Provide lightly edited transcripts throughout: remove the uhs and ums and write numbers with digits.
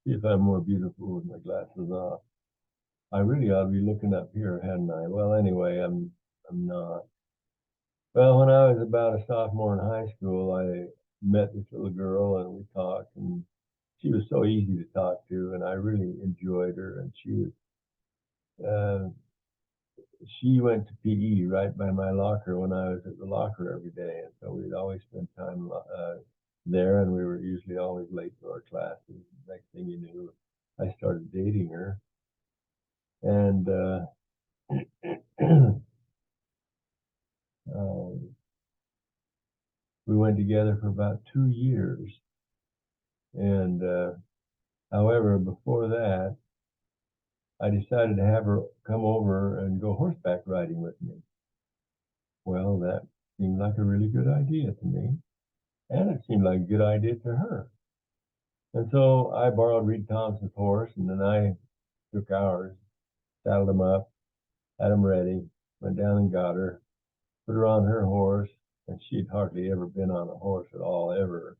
See if I'm more beautiful with my glasses off. I really ought to be looking up here, hadn't I? Well, anyway, I'm not. Well, when I was about a sophomore in high school, I met this little girl and we talked, and she was so easy to talk to, and I really enjoyed her. And uh, she went to PE right by my locker when I was at the locker every day, and so we'd always spend time there, and we were usually always late to our classes. Next thing you knew, I started dating her, and um, we went together for about 2 years. And however, before that, I decided to have her come over and go horseback riding with me. Well, that seemed like a really good idea to me, and it seemed like a good idea to her. And so I borrowed Reed Thompson's horse, and then I took ours, saddled him up, had him ready, went down and got her, put her on her horse, and she'd hardly ever been on a horse at all, ever.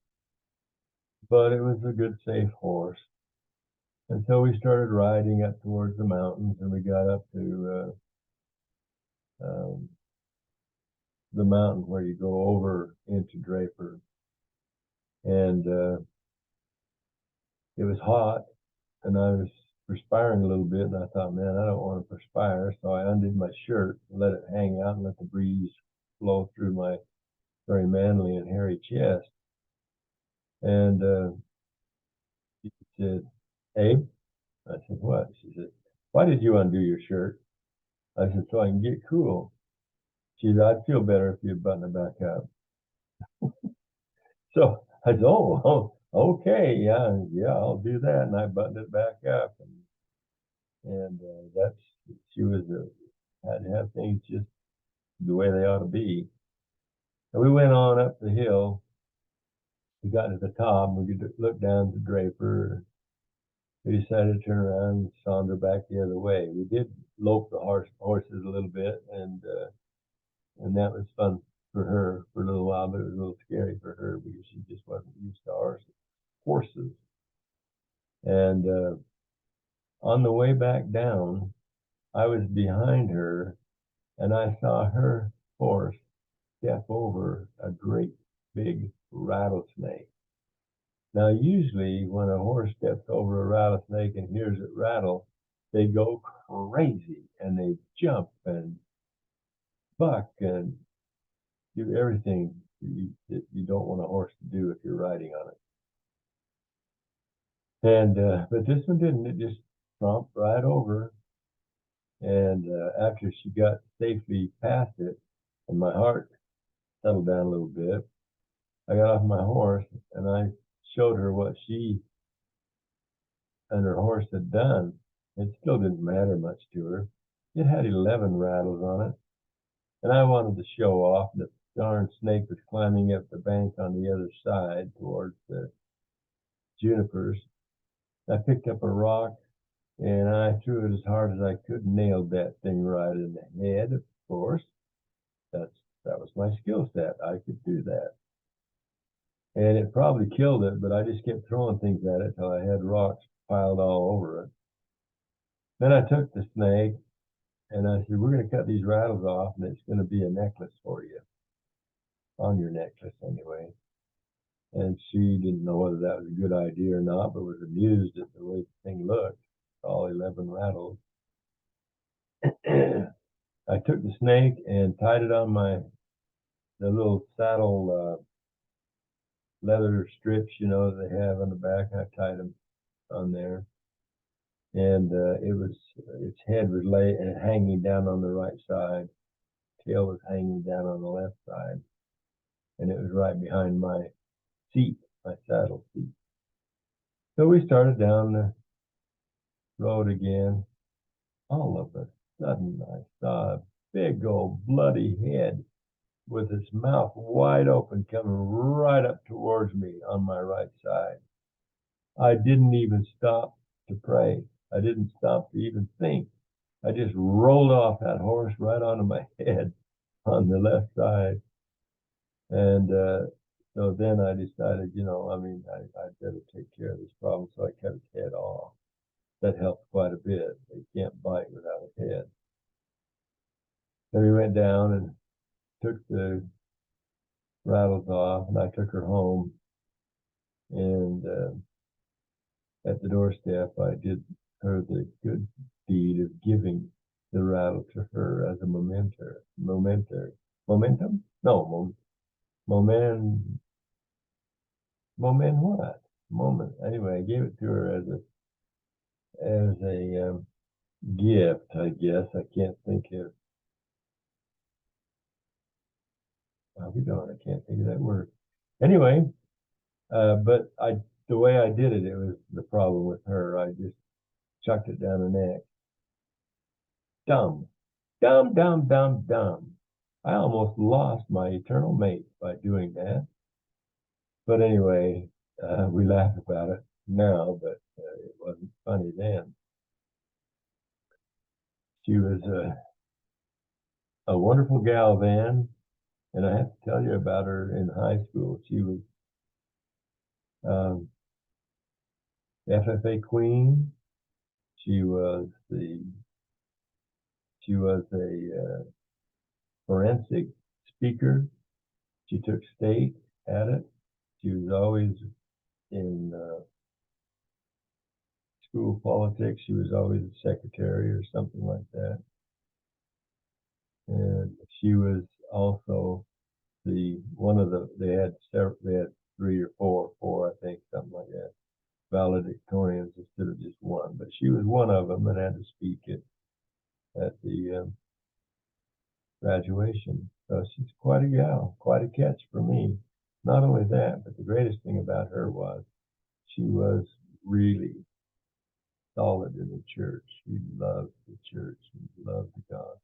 But it was a good, safe horse. And so we started riding up towards the mountains, and we got up to um, the mountain where you go over into Draper. And it was hot, and I was perspiring a little bit, and I thought, man, I don't want to perspire. So I undid my shirt and let it hang out and let the breeze blow through my very manly and hairy chest. And she said, Abe, I said, what? She said, why did you undo your shirt? I said, so I can get cool. She said, I'd feel better if you button it back up. So I said, okay, yeah, I'll do that. And I buttoned it back up. And that's, she was, had to have things just the way they ought to be. And we went on up the hill. We got to the top. We could look down to Draper. We decided to turn around and saunter back the other way. We did lope the horses a little bit, and that was fun for her for a little while, but it was a little scary for her because she just wasn't used to our horses. And on the way back down, I was behind her, and I saw her horse step over a great big rattlesnake. Now, usually when a horse steps over a rattlesnake and hears it rattle, they go crazy and they jump and buck and do everything that you don't want a horse to do if you're riding on it. And but this one didn't. It just tromped right over. And after she got safely past it, and my heart settled down a little bit, I got off my horse and I showed her what she and her horse had done. It still didn't matter much to her. It had 11 rattles on it, and I wanted to show off. The darn snake was climbing up the bank on the other side towards the junipers. I picked up a rock and I threw it as hard as I could, nailed that thing right in the head, of course. That was my skill set. I could do that. And it probably killed it, but I just kept throwing things at it till I had rocks piled all over it. Then I took the snake and I said, we're going to cut these rattles off and it's going to be a necklace for you, on your necklace anyway. And she didn't know whether that was a good idea or not, but was amused at the way the thing looked, all 11 rattles. I took the snake and tied it on the little saddle leather strips, they have on the back. I tied them on there, and its head was hanging down on the right side, tail was hanging down on the left side, and it was right behind my seat, my saddle seat. So we started down the road again. All of a sudden, I saw a big old bloody head with its mouth wide open coming right up towards me on my right side. I didn't even stop to pray. I didn't stop to even think. I just rolled off that horse right onto my head on the left side. And So then I decided, I'd better take care of this problem. So I cut its head off. That helped quite a bit. They can't bite without a head. Then we went down and took the rattles off, and I took her home. And at the doorstep, I did her the good deed of giving the rattle to her as a momentum? No, moment, what? Moment. Anyway, I gave it to her as a gift, I guess. I can't think of, I'll be darned, I can't think of that word. Anyway, but the way I did it, it was the problem with her. I just chucked it down her neck. Dumb, dumb, dumb, dumb, dumb. I almost lost my eternal mate by doing that. But anyway, we laugh about it now, but it wasn't funny then. She was a wonderful gal then, and I have to tell you about her in high school. She was um, FFA queen. She was the she was a forensic speaker. She took state at it. She was always in school politics. She was always a secretary or something like that. And she was also they had three or four, I think, something like that, valedictorians instead of just one. But she was one of them and had to speak at the graduation. So she's quite a gal, quite a catch for me. Not only that, but the greatest thing about her was she was really solid in the church. She loved the church. She loved God.